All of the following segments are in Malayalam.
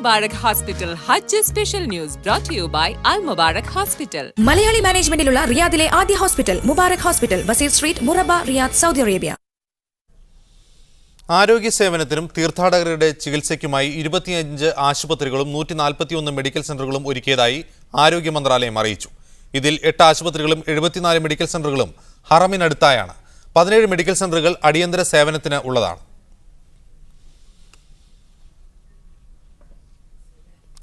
Mubarak Hospital Hajj Special News brought to you by Al Mubarak Hospital. Malayali മാനേജ്മെന്റിലുള്ള റിയാദിലെ ആദ്യ ഹോസ്പിറ്റൽ മുബാറക് ഹോസ്പിറ്റൽ, വസീർ street, Murabba, Riyadh, Saudi Arabia. ആരോഗ്യ സേവനത്തിനും തീർത്ഥാടകരുടെ ചികിത്സയ്ക്കുമായി 25 ആശുപത്രികളും 141 മെഡിക്കൽ സെന്ററുകളും ഒരുക്കിയതായി ആരോഗ്യ മന്ത്രാലയം അറിയിച്ചു. ഇതിൽ 8 ആശുപത്രികളും 74 മെഡിക്കൽ സെന്ററുകളും ഹറമിനടുത്തായാണ്. 17 മെഡിക്കൽ സെന്ററുകൾ അടിയന്തര സേവനത്തിന് ഉള്ളതാണ്.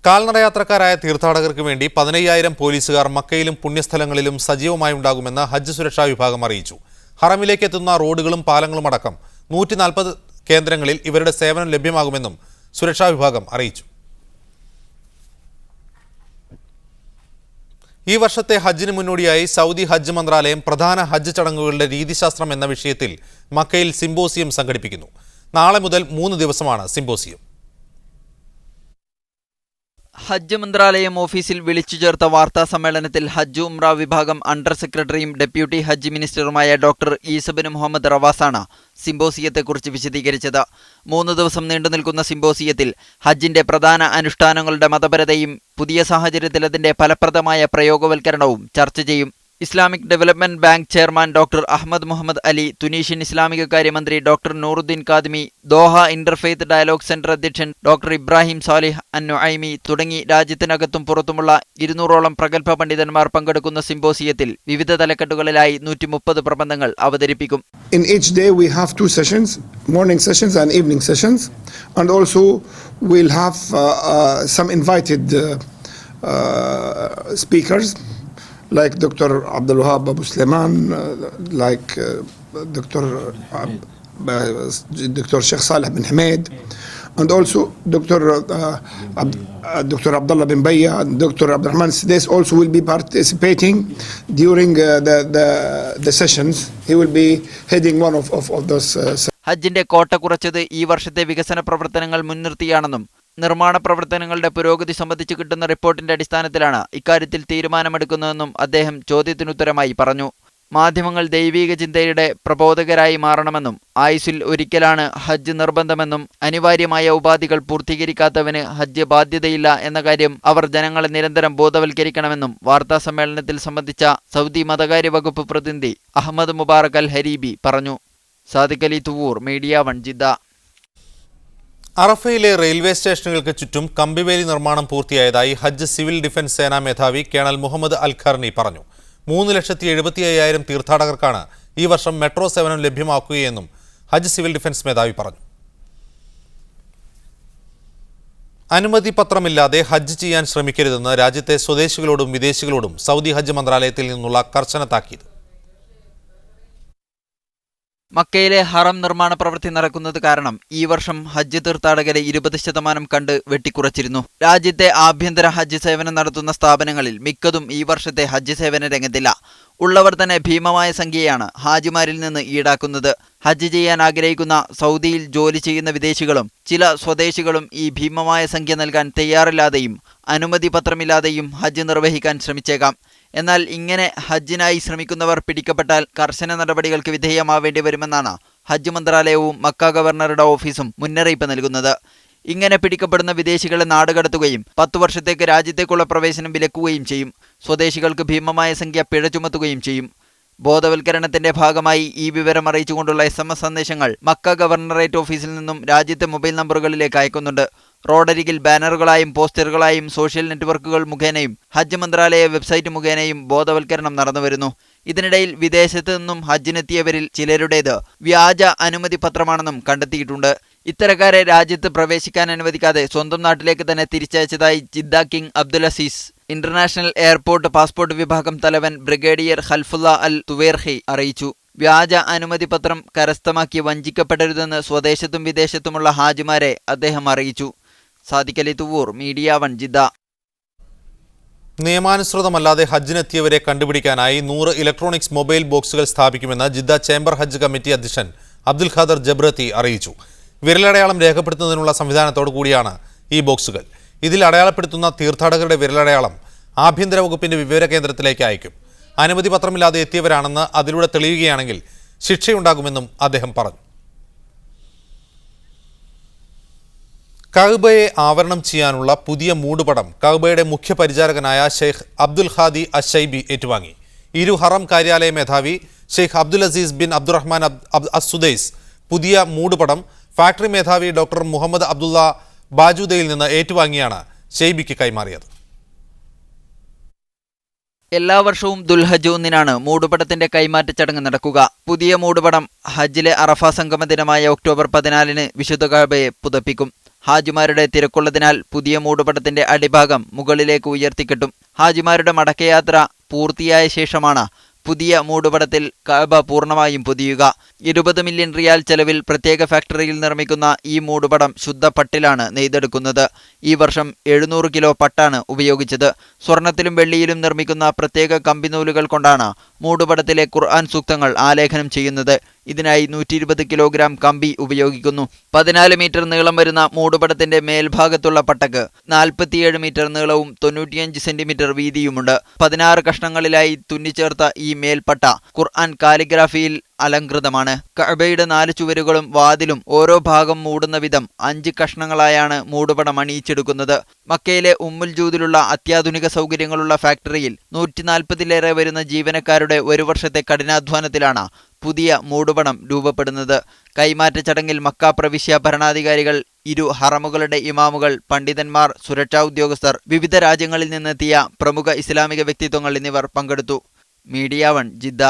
കാൽനടയാത്രക്കാരായ തീർത്ഥാടകർക്ക് വേണ്ടി 15,000 പോലീസുകാർ മക്കയിലും പുണ്യസ്ഥലങ്ങളിലും സജീവമായി ഉണ്ടാകുമെന്ന് ഹജ്ജ് സുരക്ഷാ വിഭാഗം അറിയിച്ചു. ഹറമിലേക്ക് എത്തുന്ന റോഡുകളും പാലങ്ങളും അടക്കം 140 കേന്ദ്രങ്ങളിൽ ഇവരുടെ സേവനം ലഭ്യമാകുമെന്നും സുരക്ഷാ വിഭാഗം അറിയിച്ചു. ഈ വർഷത്തെ ഹജ്ജിന് മുന്നോടിയായി സൗദി ഹജ്ജ് മന്ത്രാലയം പ്രധാന ഹജ്ജ് ചടങ്ങുകളുടെ രീതിശാസ്ത്രം എന്ന വിഷയത്തിൽ മക്കയിൽ സിംബോസിയം സംഘടിപ്പിക്കുന്നു. നാളെ മുതൽ 3 ദിവസമാണ് സിംബോസിയം. ഹജ്ജ് മന്ത്രാലയം ഓഫീസിൽ വിളിച്ചു ചേർത്ത വാർത്താ സമ്മേളനത്തിൽ ഹജ്ജ് ഉംറ വിഭാഗം അണ്ടർ സെക്രട്ടറിയും ഡെപ്യൂട്ടി ഹജ്ജ് മിനിസ്റ്ററുമായ ഡോക്ടർ ഈസബിൻ മുഹമ്മദ് റവാസാണ് സിംബോസിയത്തെക്കുറിച്ച് വിശദീകരിച്ചത്. 3 ദിവസം നീണ്ടുനിൽക്കുന്ന സിംബോസിയത്തിൽ ഹജ്ജിന്റെ പ്രധാന അനുഷ്ഠാനങ്ങളുടെ മതപരതയും പുതിയ സാഹചര്യത്തിൽ അതിന്റെ ഫലപ്രദമായ പ്രയോഗവൽക്കരണവും ചർച്ച ചെയ്യും. Islamic Development Bank chairman doctor Ahmed Mohamed Ali, Tunisian ഇസ്ലാമിക കാര്യമന്ത്രി doctor Noureddine Khadmi, Doha Interfaith Dialogue Centre അധ്യക്ഷൻ ഡോക്ടർ ഇബ്രാഹിം സാലിഹ് അൻ-നുഐമി തുടങ്ങി രാജ്യത്തിനകത്തും പുറത്തുമുള്ള 200ഓളം പ്രഗത്ഭ പണ്ഡിതന്മാർ പങ്കെടുക്കുന്ന സിംബോസിയത്തിൽ വിവിധ തലക്കെട്ടുകളിലായി 130 പ്രബന്ധങ്ങൾ അവതരിപ്പിക്കും. In each day we have 2 sessions, morning sessions and evening sessions, and also we'll have some invited speakers like Dr. Abdul Wahab Abu Sulaiman, like Dr. Sheikh Saleh bin Hamid, and also Dr. Abdullah bin Bayya and Dr. Abdurrahman Siddiq also will be participating during the sessions. He will be heading one of those ഹജ്ജിന്റെ കോട്ട കുറച്ചത് ഈ വർഷത്തെ വികസന പ്രവർത്തനങ്ങൾ മുൻനിർത്തിയാണെന്നും നിർമ്മാണ പ്രവർത്തനങ്ങളുടെ പുരോഗതി സംബന്ധിച്ച് കിട്ടുന്ന റിപ്പോർട്ടിന്റെ അടിസ്ഥാനത്തിലാണ് ഇക്കാര്യത്തിൽ തീരുമാനമെടുക്കുന്നതെന്നും അദ്ദേഹം ചോദ്യത്തിനുത്തരമായി പറഞ്ഞു. മാധ്യമങ്ങൾ ദൈവീക ചിന്തയുടെ പ്രബോധകരായി മാറണമെന്നും ആയുസ്സിൽ ഒരിക്കലാണ് ഹജ്ജ് നിർബന്ധമെന്നും അനിവാര്യമായ ഉപാധികൾ പൂർത്തീകരിക്കാത്തവന് ഹജ്ജ് ബാധ്യതയില്ല എന്ന കാര്യം അവർ ജനങ്ങളെ നിരന്തരം ബോധവൽക്കരിക്കണമെന്നും വാർത്താ സമ്മേളനത്തിൽ സംബന്ധിച്ച സൗദി മതകാര്യ വകുപ്പ് പ്രതിനിധി അഹമ്മദ് മുബാറക് അൽ ഹരീബി പറഞ്ഞു. Sadiq Ali Thuvoor, media 1, Jeddah. അറഫയിലെ റെയിൽവേ സ്റ്റേഷനുകൾക്ക് ചുറ്റും കമ്പിവേലി നിർമ്മാണം പൂർത്തിയായതായി ഹജ്ജ് സിവിൽ ഡിഫൻസ് സേനാ മേധാവി കേണൽ മുഹമ്മദ് അൽ ഖർണി പറഞ്ഞു. 3,75,000 തീർത്ഥാടകർക്കാണ് ഈ വർഷം മെട്രോ സേവനം ലഭ്യമാക്കുകയെന്നും ഹജ്ജ് സിവിൽ ഡിഫൻസ് മേധാവി പറഞ്ഞു. അനുമതി പത്രമില്ലാതെ ഹജ്ജ് ചെയ്യാൻ ശ്രമിക്കരുതെന്ന് രാജ്യത്തെ സ്വദേശികളോടും വിദേശികളോടും സൗദി ഹജ്ജ് മന്ത്രാലയത്തിൽ നിന്നുള്ള കർശന താക്കീത്. മക്കയിലെ ഹറം നിർമ്മാണ പ്രവൃത്തി നടക്കുന്നത് കാരണം ഈ വർഷം ഹജ്ജ് തീർത്ഥാടകരെ 20% കണ്ട് വെട്ടിക്കുറച്ചിരുന്നു. രാജ്യത്തെ ആഭ്യന്തര ഹജ്ജ് സേവനം നടത്തുന്ന സ്ഥാപനങ്ങളിൽ മിക്കതും ഈ വർഷത്തെ ഹജ്ജ് സേവന രംഗത്തില്ല. ഉള്ളവർ തന്നെ ഭീമമായ സംഖ്യയാണ് ഹാജിമാരിൽ നിന്ന് ഈടാക്കുന്നത്. ഹജ്ജ് ചെയ്യാൻ ആഗ്രഹിക്കുന്ന സൗദിയിൽ ജോലി ചെയ്യുന്ന വിദേശികളും ചില സ്വദേശികളും ഈ ഭീമമായ സംഖ്യ നൽകാൻ തയ്യാറില്ലാതെയും അനുമതി പത്രമില്ലാതെയും ഹജ്ജ് നിർവഹിക്കാൻ ശ്രമിച്ചേക്കാം. എന്നാൽ ഇങ്ങനെ ഹജ്ജിനായി ശ്രമിക്കുന്നവർ പിടിക്കപ്പെട്ടാൽ കർശന നടപടികൾക്ക് വിധേയമാവേണ്ടി വരുമെന്നാണ് ഹജ്ജ് മന്ത്രാലയവും മക്ക ഗവർണറുടെ ഓഫീസും മുന്നറിയിപ്പ് നൽകുന്നത്. ഇങ്ങനെ പിടിക്കപ്പെടുന്ന വിദേശികളെ നാടുകടത്തുകയും 10 വർഷത്തേക്ക് രാജ്യത്തേക്കുള്ള പ്രവേശനം വിലക്കുകയും ചെയ്യും. സ്വദേശികൾക്ക് ഭീമമായ സംഖ്യ പിഴ ചുമത്തുകയും ചെയ്യും. ബോധവൽക്കരണത്തിന്റെ ഭാഗമായി ഈ വിവരം അറിയിച്ചുകൊണ്ടുള്ള SMS സന്ദേശങ്ങൾ മക്ക ഗവർണറേറ്റ് ഓഫീസിൽ നിന്നും രാജ്യത്തെ മൊബൈൽ നമ്പറുകളിലേക്ക് അയക്കുന്നുണ്ട്. റോഡരികിൽ ബാനറുകളായും പോസ്റ്ററുകളായും സോഷ്യൽ നെറ്റ്വർക്കുകൾ മുഖേനയും ഹജ്ജ് മന്ത്രാലയ വെബ്സൈറ്റ് മുഖേനയും ബോധവൽക്കരണം നടന്നുവരുന്നു. ഇതിനിടയിൽ വിദേശത്ത് നിന്നും ഹജ്ജിനെത്തിയവരിൽ ചിലരുടേത് വ്യാജ അനുമതി പത്രമാണെന്നും കണ്ടെത്തിയിട്ടുണ്ട്. ഇത്തരക്കാരെ രാജ്യത്ത് പ്രവേശിക്കാൻ അനുവദിക്കാതെ സ്വന്തം നാട്ടിലേക്ക് തന്നെ തിരിച്ചയച്ചതായി Jeddah King Abdul Aziz international airport passport വിഭാഗം തലവൻ ബ്രിഗേഡിയർ ഖൽഫുല്ല അൽ തുവേർഹി അറിയിച്ചു. വ്യാജ അനുമതി പത്രം കരസ്ഥമാക്കി വഞ്ചിക്കപ്പെടരുതെന്ന് സ്വദേശത്തും വിദേശത്തുമുള്ള ഹാജിമാരെ അദ്ദേഹം അറിയിച്ചു. Sadiq Ali Thuvoor, media 1, Jeddah. നിയമാനുസൃതമല്ലാതെ ഹജ്ജിനെത്തിയവരെ കണ്ടുപിടിക്കാനായി 100 ഇലക്ട്രോണിക്സ് മൊബൈൽ ബോക്സുകൾ സ്ഥാപിക്കുമെന്ന് ജിദ്ദ ചേംബർ ഹജ്ജ് കമ്മിറ്റി അധ്യക്ഷൻ അബ്ദുൽ ഖാദർ ജബ്രത്തി അറിയിച്ചു. വിരലടയാളം രേഖപ്പെടുത്തുന്നതിനുള്ള സംവിധാനത്തോടു കൂടിയാണ് ഈ ബോക്സുകൾ. ഇതിൽ അടയാളപ്പെടുത്തുന്ന തീർത്ഥാടകരുടെ വിരലടയാളം ആഭ്യന്തര വകുപ്പിന്റെ വിവര കേന്ദ്രത്തിലേക്ക് അയക്കും. അനുമതി പത്രമില്ലാതെ എത്തിയവരാണെന്ന് അതിലൂടെ തെളിയുകയാണെങ്കിൽ ശിക്ഷയുണ്ടാകുമെന്നും അദ്ദേഹം പറഞ്ഞു. കഅബയെ ആവരണം ചെയ്യാനുള്ള പുതിയ മൂടുപടം കഅബയുടെ മുഖ്യ പരിചാരകനായ ഷെയ്ഖ് അബ്ദുൽ ഹാദി അഷൈബി ഏറ്റുവാങ്ങി. ഇരു ഹറം കാര്യാലയ മേധാവി Sheikh Abdul Aziz bin Abdulrahman അസുദൈസ് പുതിയ മൂടുപടം ഫാക്ടറി മേധാവി ഡോക്ടർ മുഹമ്മദ് അബ്ദുള്ള ബാജുദയിൽ നിന്ന് ഏറ്റുവാങ്ങിയാണ് ഷെയ്ബിക്ക് കൈമാറിയത്. എല്ലാ വർഷവും ദുൽഹജ് 1-നാണ് മൂടുപടത്തിന്റെ കൈമാറ്റ ചടങ്ങ് നടക്കുക. പുതിയ മൂടുപടം ഹജ്ജിലെ അറഫ സംഗമ ദിനമായ ഒക്ടോബർ 14-ന് വിശുദ്ധ കഅബയെ പുതപ്പിക്കും. ഹാജിമാരുടെ തിരക്കുള്ളതിനാൽ പുതിയ മൂടുപടത്തിന്റെ അടിഭാഗം മുകളിലേക്ക് ഉയർത്തിക്കെട്ടും. ഹാജിമാരുടെ മടക്കയാത്ര പൂർത്തിയായ ശേഷമാണ് പുതിയ മൂടുപടത്തിൽ കഅബ പൂർണ്ണമായും പൊതിയുക. 20 മില്യൺ റിയാൽ ചെലവിൽ പ്രത്യേക ഫാക്ടറിയിൽ നിർമ്മിക്കുന്ന ഈ മൂടുപടം ശുദ്ധ പട്ടിലാണ് നെയ്തെടുക്കുന്നത്. ഈ വർഷം 700 കിലോ പട്ടാണ് ഉപയോഗിച്ചത്. സ്വർണത്തിലും വെള്ളിയിലും നിർമ്മിക്കുന്ന പ്രത്യേക കമ്പിനൂലുകൾ കൊണ്ടാണ് മൂടുപടത്തിലെ ഖുർആൻ സൂക്തങ്ങൾ ആലേഖനം ചെയ്യുന്നത്. ഇതിനായി 120 കിലോഗ്രാം കമ്പി ഉപയോഗിക്കുന്നു. 14 മീറ്റർ നീളം വരുന്ന മൂടുപടത്തിന്റെ മേൽഭാഗത്തുള്ള പട്ടക്ക് 47 മീറ്റർ നീളവും 95 സെന്റിമീറ്റർ വീതിയുമുണ്ട്. 16 കഷ്ണങ്ങളിലായി തുന്നിച്ചേർത്ത ഈ മേൽപ്പട്ട ഖുർആൻ കാലിഗ്രാഫിയിൽ അലങ്കൃതമാണ്. കഅബയുടെ 4 ചുവരുകളും വാതിലും ഓരോ ഭാഗം മൂടുന്ന വിധം 5 കഷ്ണങ്ങളായാണ് മൂടുപടം അണിയിച്ചെടുക്കുന്നത്. മക്കയിലെ ഉമ്മുൽ ജൂദിലുള്ള അത്യാധുനിക സൗകര്യങ്ങളുള്ള ഫാക്ടറിയിൽ 140-ലേറെ വരുന്ന ജീവനക്കാരുടെ ഒരു വർഷത്തെ കഠിനാധ്വാനത്തിലാണ് പുതിയ മൂടുപടം രൂപപ്പെടുന്നത്. കൈമാറ്റ ചടങ്ങിൽ മക്ക പ്രവിശ്യ ഭരണാധികാരികൾ, ഇരു ഹറമുകളുടെ ഇമാമുകൾ, പണ്ഡിതന്മാർ, സുരക്ഷാ ഉദ്യോഗസ്ഥർ, വിവിധ രാജ്യങ്ങളിൽ നിന്നെത്തിയ പ്രമുഖ ഇസ്ലാമിക വ്യക്തിത്വങ്ങൾ എന്നിവർ പങ്കെടുത്തു. Media 1 Jeddah.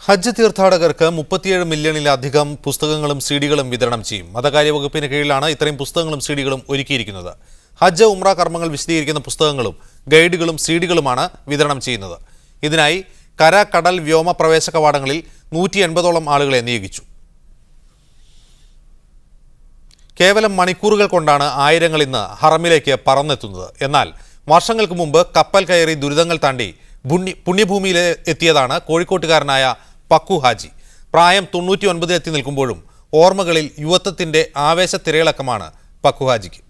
ഹജ്ജ് തീർത്ഥാടകർക്ക് 37 മില്യണിലധികം പുസ്തകങ്ങളും സിഡികളും വിതരണം ചെയ്യും. മതകാര്യ വകുപ്പിന് കീഴിലാണ് ഇത്രയും പുസ്തകങ്ങളും സിഡികളും ഒരുക്കിയിരിക്കുന്നത്. ഹജ്ജ് ഉംറ കർമ്മങ്ങൾ വിശദീകരിക്കുന്ന പുസ്തകങ്ങളും ഗൈഡുകളും സിഡികളുമാണ് വിതരണം ചെയ്യുന്നത്. ഇതിനായി കര, കടൽ, വ്യോമ പ്രവേശ കവാടങ്ങളിൽ 180ഓളം ആളുകളെ നിയോഗിച്ചു. കേവലം മണിക്കൂറുകൾ കൊണ്ടാണ് ആയിരങ്ങൾ ഇന്ന് ഹറമിലേക്ക് പറന്നെത്തുന്നത്. എന്നാൽ വർഷങ്ങൾക്ക് മുമ്പ് കപ്പൽ കയറി ദുരിതങ്ങൾ താണ്ടി പുണ്യഭൂമിയിൽ എത്തിയതാണ് കോഴിക്കോട്ടുകാരനായ പക്കു ഹാജി. പ്രായം 99 എത്തി നിൽക്കുമ്പോഴും ഓർമ്മകളിൽ യുവത്വത്തിന്റെ ആവേശ തിരയിളക്കമാണ് പക്കു ഹാജിക്ക്.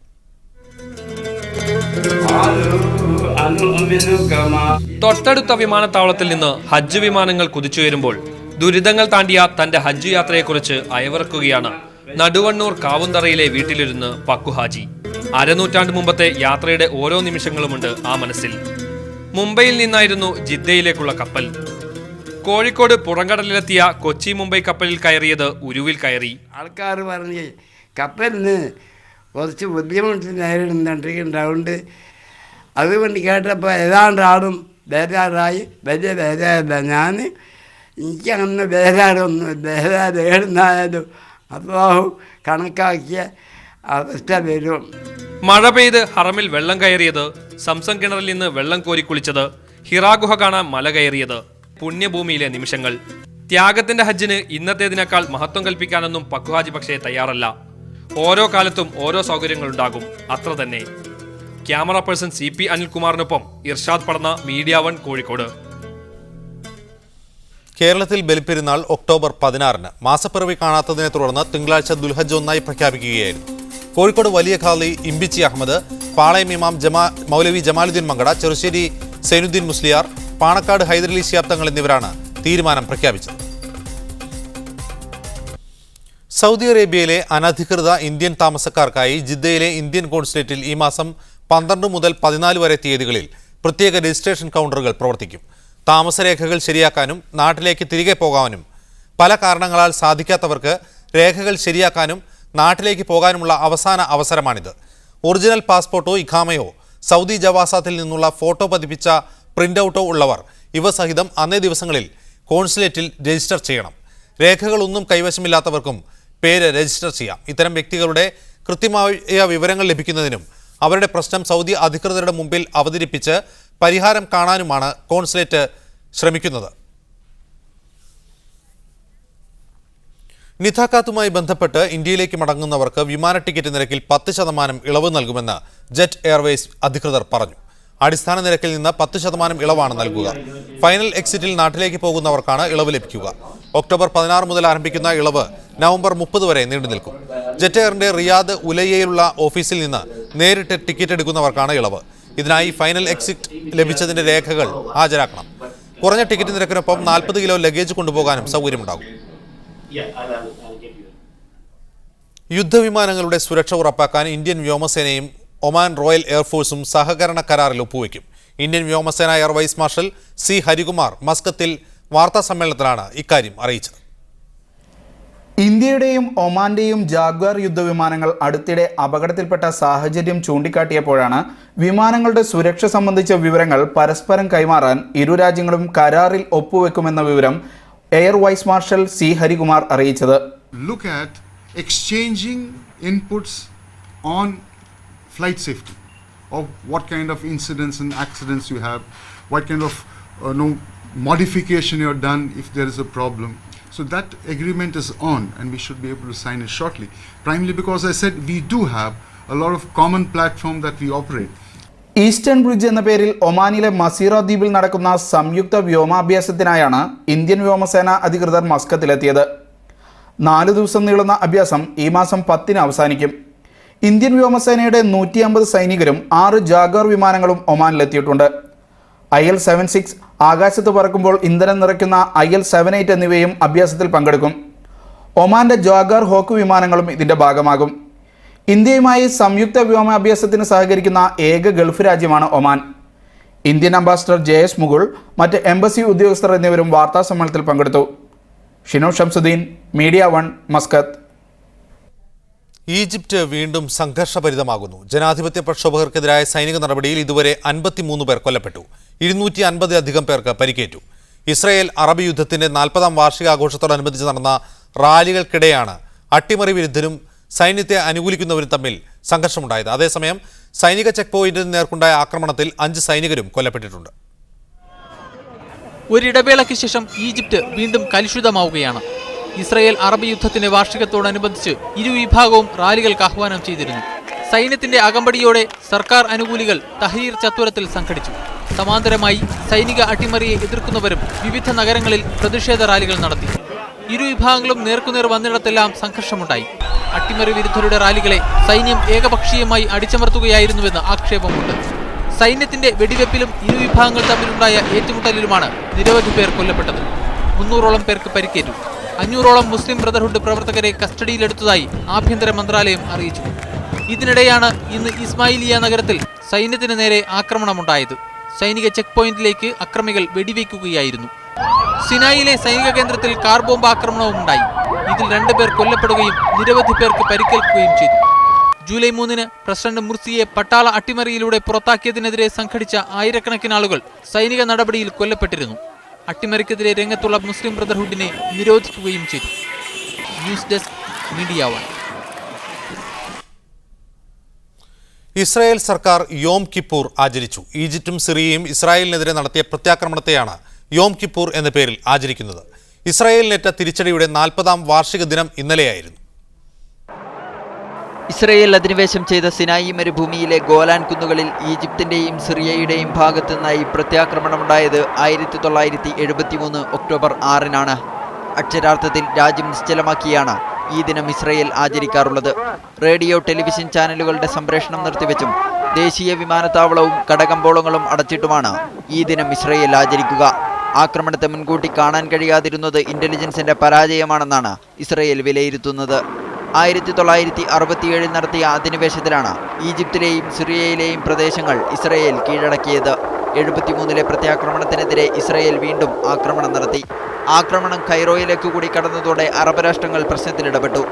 തൊട്ടടുത്ത വിമാനത്താവളത്തിൽ നിന്ന് ഹജ്ജ് വിമാനങ്ങൾ കുതിച്ചുയരുമ്പോൾ ദുരിതങ്ങൾ താണ്ടിയ തന്റെ ഹജ്ജ് യാത്രയെക്കുറിച്ച് അയവിറക്കുകയാണ് നടുവണ്ണൂർ കാവുന്തറയിലെ വീട്ടിലിരുന്ന് പക്കു ഹാജി. അരനൂറ്റാണ്ട് മുമ്പത്തെ യാത്രയുടെ ഓരോ നിമിഷങ്ങളുമുണ്ട് ആ മനസ്സിൽ. മുംബൈയിൽ നിന്നായിരുന്നു ജിദ്ദയിലേക്കുള്ള കപ്പൽ. കോഴിക്കോട് പുറംകടലിലെത്തിയ കൊച്ചി മുംബൈ കപ്പലിൽ കയറിയത് ഉരുവിൽ കയറി. ആൾക്കാർ പറഞ്ഞ് കപ്പലിന് കുറച്ച് ബുദ്ധിമുട്ട് നേരിടുന്നുണ്ട്. അതുകൊണ്ട് കേട്ടപ്പോൾ ഏതാണ്ടാടും ബേജാറായി. വലിയ ബേജാറില്ല. എനിക്കങ്ങനെ ബേജാറൊന്നും ബേജാറേടുന്നായാലും അള്ളാഹു കണക്കാക്കിയ അവസ്ഥ വരും. മഴ പെയ്ത് ഹറമിൽ വെള്ളം കയറിയത്, സംസം കിണറിൽ നിന്ന് വെള്ളം കോരി കുളിച്ചത്, ഹിറാ ഗുഹ കാണാൻ മല കയറിയത്, പുണ്യഭൂമിയിലെ നിമിഷങ്ങൾ. ത്യാഗത്തിന്റെ ഹജ്ജിന് ഇന്നത്തേതിനേക്കാൾ മഹത്വം കൽപ്പിക്കാനൊന്നും പക്കുഹാജി പക്ഷേ തയ്യാറല്ല. ഓരോ കാലത്തും ഓരോ സൗകര്യങ്ങളുണ്ടാകും, അത്ര തന്നെ. ക്യാമറ പേഴ്സൺ CP അനിൽകുമാറിനൊപ്പം ഇർഷാദ് പടന്ന മീഡിയ 1 കോഴിക്കോട്. കേരളത്തിൽ ബലിപ്പെരുന്നാൾ ഒക്ടോബർ 16-ന്. മാസപ്പിറവി കാണാത്തതിനെ തുടർന്ന് തിങ്കളാഴ്ച ദുൽഹജ് 1-ആയി പ്രഖ്യാപിക്കുകയായിരുന്നു. കോഴിക്കോട് വലിയ ഖാദി ഇമ്പിച്ചി അഹമ്മദ്, പാളയം ഇമാം മൗലവി ജമാലുദ്ദീൻ മങ്കട, ചെറുശ്ശേരി സൈനുദ്ദീൻ മുസ്ലിയാർ, പാണക്കാട് ഹൈദരലി ശിഹാബ് തങ്ങൾ എന്നിവരാണ് തീരുമാനം പ്രഖ്യാപിച്ചത്. സൗദി അറേബ്യയിലെ അനധികൃത ഇന്ത്യൻ താമസക്കാർക്കായി ജിദ്ദയിലെ ഇന്ത്യൻ കോൺസുലേറ്റിൽ ഈ മാസം 12 മുതൽ 14 വരെ തീയതികളിൽ പ്രത്യേക രജിസ്ട്രേഷൻ കൗണ്ടറുകൾ പ്രവർത്തിക്കും. താമസരേഖകൾ ശരിയാക്കാനും നാട്ടിലേക്ക് തിരികെ പോകാനും പല കാരണങ്ങളാൽ സാധിക്കാത്തവർക്ക് രേഖകൾ ശരിയാക്കാനും നാട്ടിലേക്ക് പോകാനുമുള്ള അവസാന അവസരമാണിത്. ഒറിജിനൽ പാസ്പോർട്ടോ ഇഖാമയോ സൗദി ജവാസാത്തിൽ നിന്നുള്ള ഫോട്ടോ പതിപ്പിച്ച പ്രിന്റ് ഔട്ടോ ഉള്ളവർ ഇവ സഹിതം അന്നേ ദിവസങ്ങളിൽ കോൺസുലേറ്റിൽ രജിസ്റ്റർ ചെയ്യണം. രേഖകളൊന്നും കൈവശമില്ലാത്തവർക്കും പേര് രജിസ്റ്റർ ചെയ്യാം. ഇത്തരം വ്യക്തികളുടെ കൃത്യമായ വിവരങ്ങൾ ലഭിക്കുന്നതിനും അവരുടെ പ്രശ്നം സൗദി അധികൃതരുടെ മുമ്പിൽ അവതരിപ്പിച്ച് പരിഹാരം കാണാനുമാണ് കോൺസുലേറ്റ് ശ്രമിക്കുന്നത്. നിഥാക്കാത്തുമായി ബന്ധപ്പെട്ട് ഇന്ത്യയിലേക്ക് മടങ്ങുന്നവർക്ക് വിമാന ടിക്കറ്റ് നിരക്കിൽ 10% ഇളവ് നൽകുമെന്ന് ജെറ്റ് എയർവേസ് അധികൃതർ പറഞ്ഞു. അടിസ്ഥാന നിരക്കിൽ നിന്ന് 10% ഇളവാണ് നൽകുക. ഫൈനൽ എക്സിറ്റിൽ നാട്ടിലേക്ക് പോകുന്നവർക്കാണ് ഇളവ് ലഭിക്കുക. ഒക്ടോബർ 16 മുതൽ ആരംഭിക്കുന്ന ഇളവ് നവംബർ 30 വരെ നീണ്ടു നിൽക്കും. ജെറ്റ് എയറിന്റെ റിയാദ് ഉലയ്യയിലുള്ള ഓഫീസിൽ നിന്ന് നേരിട്ട് ടിക്കറ്റ് എടുക്കുന്നവർക്കാണ് ഇളവ്. ഇതിനായി ഫൈനൽ എക്സിറ്റ് ലഭിച്ചതിന്റെ രേഖകൾ ഹാജരാക്കണം. കുറഞ്ഞ ടിക്കറ്റ് നിരക്കിനൊപ്പം 40 കിലോ ലഗേജ് കൊണ്ടുപോകാനും സൗകര്യമുണ്ടാകും. യുദ്ധവിമാനങ്ങളുടെ സുരക്ഷ ഉറപ്പാക്കാൻ ഇന്ത്യൻ വ്യോമസേനയും ഒമാൻ റോയൽ എയർഫോഴ്സും സഹകരണ കരാറിൽ ഒപ്പുവയ്ക്കും. ഇന്ത്യൻ വ്യോമസേന air vice marshal C Harikumar മസ്കത്തിൽ വാർത്താസമ്മേളനത്തിലാണ് ഇക്കാര്യം അറിയിച്ചത്. ഇന്ത്യയുടെയും ഒമാന്റെയും ജാഗ്വാർ യുദ്ധവിമാനങ്ങൾ അടുത്തിടെ അപകടത്തിൽപ്പെട്ട സാഹചര്യം ചൂണ്ടിക്കാട്ടിയപ്പോഴാണ് വിമാനങ്ങളുടെ സുരക്ഷ സംബന്ധിച്ച വിവരങ്ങൾ പരസ്പരം കൈമാറാൻ ഇരു രാജ്യങ്ങളും കരാറിൽ ഒപ്പുവെക്കുമെന്ന വിവരം air vice marshal C Harikumar അറിയിച്ചത്. Look at exchanging inputs on flight safety, of what kind of incidents and accidents you have, what kind of modification you have done if there is a problem. So that agreement is on and we should be able to sign it shortly. Primarily because I said we do have a lot of common platform that we operate. Eastern bridge എന്ന പേരിൽ ഒമാനിലെ മസീറ ദ്വീപിൽ നടക്കുന്ന സംയുക്ത വ്യോമാഭ്യാസത്തിനായാണ് ഇന്ത്യൻ വ്യോമസേന അധികൃതർ മസ്കത്തിലെത്തിയത്. 4 ദിവസം നീളുന്ന അഭ്യാസം ഈ മാസം 10-ന് അവസാനിക്കും. ഇന്ത്യൻ വ്യോമസേനയുടെ 150 സൈനികരും 6 ജാഗ്വാർ വിമാനങ്ങളും ഒമാനിലെത്തിയിട്ടുണ്ട്. IL-76 ആകാശത്ത് പറക്കുമ്പോൾ ഇന്ധനം നിറയ്ക്കുന്ന IL-78 എന്നിവയും അഭ്യാസത്തിൽ പങ്കെടുക്കും. ഒമാന്റെ ജാഗ്വാർ ഹോക്ക് വിമാനങ്ങളും ഇതിന്റെ ഭാഗമാകും. ഇന്ത്യയുമായി സംയുക്ത വ്യോമാഭ്യാസത്തിന് സഹകരിക്കുന്ന ഏക ഗൾഫ് രാജ്യമാണ് Oman. Indian ambassador JS Mukul, മറ്റ് എംബസി ഉദ്യോഗസ്ഥർ എന്നിവരും വാർത്താ സമ്മേളനത്തിൽ പങ്കെടുത്തു. Shino Shamsuddin, media 1, Muscat. Egypt വീണ്ടും സംഘർഷഭരിതമാകുന്നു. ജനാധിപത്യ പ്രക്ഷോഭകർക്കെതിരായ സൈനിക നടപടിയിൽ ഇതുവരെ 53 പേർ കൊല്ലപ്പെട്ടു. 250-ലധികം പേർക്ക് പരിക്കേറ്റു. ഇസ്രായേൽ അറബ് യുദ്ധത്തിന്റെ 40-ാം വാർഷികാഘോഷത്തോടനുബന്ധിച്ച് നടന്ന റാലികൾക്കിടെയാണ് അട്ടിമറി വിരുദ്ധരും സൈന്യത്തെ അനുകൂലിക്കുന്നവരും തമ്മിൽ സംഘർഷമുണ്ടായത്. അതേസമയം സൈനിക ചെക്ക് പോയിന്റിന് നേർക്കുണ്ടായ ആക്രമണത്തിൽ 5 സൈനികരും കൊല്ലപ്പെട്ടിട്ടുണ്ട്. ഒരിടവേളയ്ക്ക് ശേഷം ഈജിപ്ത് വീണ്ടും കലുഷിതമാവുകയാണ്. ഇസ്രായേൽ അറബ് യുദ്ധത്തിന്റെ വാർഷികത്തോടനുബന്ധിച്ച് ഇരുവിഭാഗവും റാലികൾക്ക് ആഹ്വാനം ചെയ്തിരുന്നു. സൈന്യത്തിന്റെ അകമ്പടിയോടെ സർക്കാർ അനുകൂലികൾ തഹ്രീർ ചത്വരത്തിൽ സംഘടിച്ചു. സമാന്തരമായി സൈനിക അട്ടിമറിയെ എതിർക്കുന്നവരും വിവിധ നഗരങ്ങളിൽ പ്രതിഷേധ റാലികൾ നടത്തി. ഇരുവിഭാഗങ്ങളും നേർക്കുനേർ വന്നിടത്തെല്ലാം സംഘർഷമുണ്ടായി. അട്ടിമറി വിരുദ്ധരുടെ റാലികളെ സൈന്യം ഏകപക്ഷീയമായി അടിച്ചമർത്തുകയായിരുന്നുവെന്ന് ആക്ഷേപമുണ്ട്. സൈന്യത്തിന്റെ വെടിവെപ്പിലും ഇരുവിഭാഗങ്ങൾ തമ്മിലുണ്ടായ ഏറ്റുമുട്ടലിലുമാണ് നിരവധി പേർ കൊല്ലപ്പെട്ടത്. 300ഓളം പേർക്ക് പരിക്കേറ്റു. 500ഓളം മുസ്ലിം ബ്രദർഹുഡ് പ്രവർത്തകരെ കസ്റ്റഡിയിലെടുത്തതായി ആഭ്യന്തര മന്ത്രാലയം അറിയിച്ചു. ഇതിനിടെയാണ് ഇന്ന് ഇസ്മായിലിയ നഗരത്തിൽ സൈന്യത്തിന് നേരെ ആക്രമണമുണ്ടായത്. സൈനിക ചെക്ക് പോയിന്റിലേക്ക് അക്രമികൾ വെടിവെക്കുകയായിരുന്നു. സിനായിലെ സൈനിക കേന്ദ്രത്തിൽ കാർ ബോംബ് ആക്രമണവും ഉണ്ടായി. ഇതിൽ 2 പേർ കൊല്ലപ്പെടുകയും നിരവധി പേർക്ക് പരിക്കേൽക്കുകയും ചെയ്തു. ജൂലൈ 3-ന് പ്രസിഡന്റ് മുർസിയെ പട്ടാള അട്ടിമറിയിലൂടെ പുറത്താക്കിയതിനെതിരെ സംഘടിച്ച ആയിരക്കണക്കിന് ആളുകൾ സൈനിക നടപടിയിൽ കൊല്ലപ്പെട്ടിരുന്നു. അട്ടിമറിക്കെതിരെ രംഗത്തുള്ള മുസ്ലിം ബ്രദർഹുഡിനെ നിരോധിക്കുകയും ചെയ്തു. News desk, media 1. ഇസ്രായേൽ സർക്കാർ യോം കിപ്പൂർ ആചരിച്ചു. ഈജിപ്തും സിറിയയും ഇസ്രായേലിനെതിരെ നടത്തിയ പ്രത്യാക്രമണത്തെയാണ് യോം കിപ്പൂർ എന്ന പേരിൽ ആചരിക്കുന്നത്. ഇസ്രായേലിനേറ്റ തിരിച്ചടിയുടെ 40-ാം വാർഷിക ദിനം ഇന്നലെയായിരുന്നു. ഇസ്രയേൽ അധിനിവേശം ചെയ്ത സിനായി മരുഭൂമിയിലെ ഗോലാൻ കുന്നുകളിൽ ഈജിപ്തിന്റെയും സിറിയയുടെയും ഭാഗത്തു നിന്നായി പ്രത്യാക്രമണമുണ്ടായത് 1973 ഒക്ടോബർ 6-നാണ്. അക്ഷരാർത്ഥത്തിൽ രാജ്യം നിശ്ചലമാക്കിയാണ് ഈ ദിനം ഇസ്രയേൽ ആചരിക്കാറുള്ളത്. റേഡിയോ, ടെലിവിഷൻ ചാനലുകളുടെ സംപ്രേഷണം നിർത്തിവെച്ചും ദേശീയ വിമാനത്താവളവും കടകമ്പോളങ്ങളും അടച്ചിട്ടുമാണ് ഈ ദിനം ഇസ്രയേൽ ആചരിക്കുക. ആക്രമണത്തെ മുൻകൂട്ടി കാണാൻ കഴിയാതിരുന്നത് ഇന്റലിജൻസിന്റെ പരാജയമാണെന്നാണ് ഇസ്രയേൽ വിലയിരുത്തുന്നത്. 1967 നടത്തിയ അധിനിവേശത്തിലാണ് ഈജിപ്തിലെയും സിറിയയിലെയും പ്രദേശങ്ങൾ ഇസ്രയേൽ കീഴടക്കിയത്. 73-ലെ പ്രത്യാക്രമണത്തിനെതിരെ ഇസ്രയേൽ വീണ്ടും ആക്രമണം നടത്തി. ആക്രമണം കൈറോയിലേക്ക് കൂടി കടന്നതോടെ അറബ് രാഷ്ട്രങ്ങൾ പ്രശ്നത്തിലിടപെട്ടു.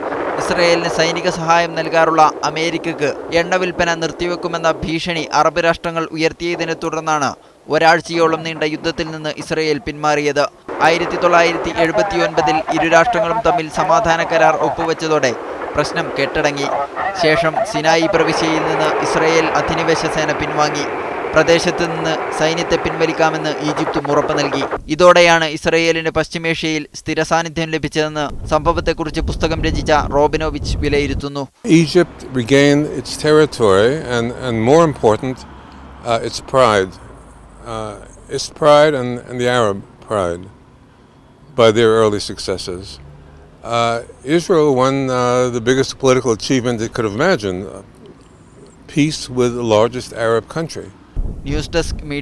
ഇസ്രയേലിന് സൈനിക സഹായം നൽകാറുള്ള അമേരിക്കയ്ക്ക് എണ്ണ വിൽപ്പന നിർത്തിവെക്കുമെന്ന ഭീഷണി അറബ് രാഷ്ട്രങ്ങൾ ഉയർത്തിയതിനെ തുടർന്നാണ് ഒരാഴ്ചയോളം നീണ്ട യുദ്ധത്തിൽ നിന്ന് ഇസ്രയേൽ പിന്മാറിയത്. 1979-ൽ ഇരു രാഷ്ട്രങ്ങളും തമ്മിൽ സമാധാന കരാർ ഒപ്പുവെച്ചതോടെ പ്രശ്നം കെട്ടടങ്ങി. ശേഷം സിനായി പ്രവിശ്യയിൽ നിന്ന് ഇസ്രയേൽ അധിനിവേശ സേന പിൻവാങ്ങി. പ്രദേശത്ത് നിന്ന് സൈന്യത്തെ പിൻവലിക്കാമെന്ന് ഈജിപ്തും ഉറപ്പ് നൽകി. ഇതോടെയാണ് ഇസ്രയേലിന് പശ്ചിമേഷ്യയിൽ സ്ഥിര സാന്നിധ്യം ലഭിച്ചതെന്ന് സംഭവത്തെക്കുറിച്ച് പുസ്തകം രചിച്ച റോബിനോവിച്ച് വിലയിരുത്തുന്നു. Egypt regained its territory and more important, its pride. Its pride and the Arab pride by their early successes. Israel won the biggest political achievement it could have imagined, peace with the largest Arab country. News desk, media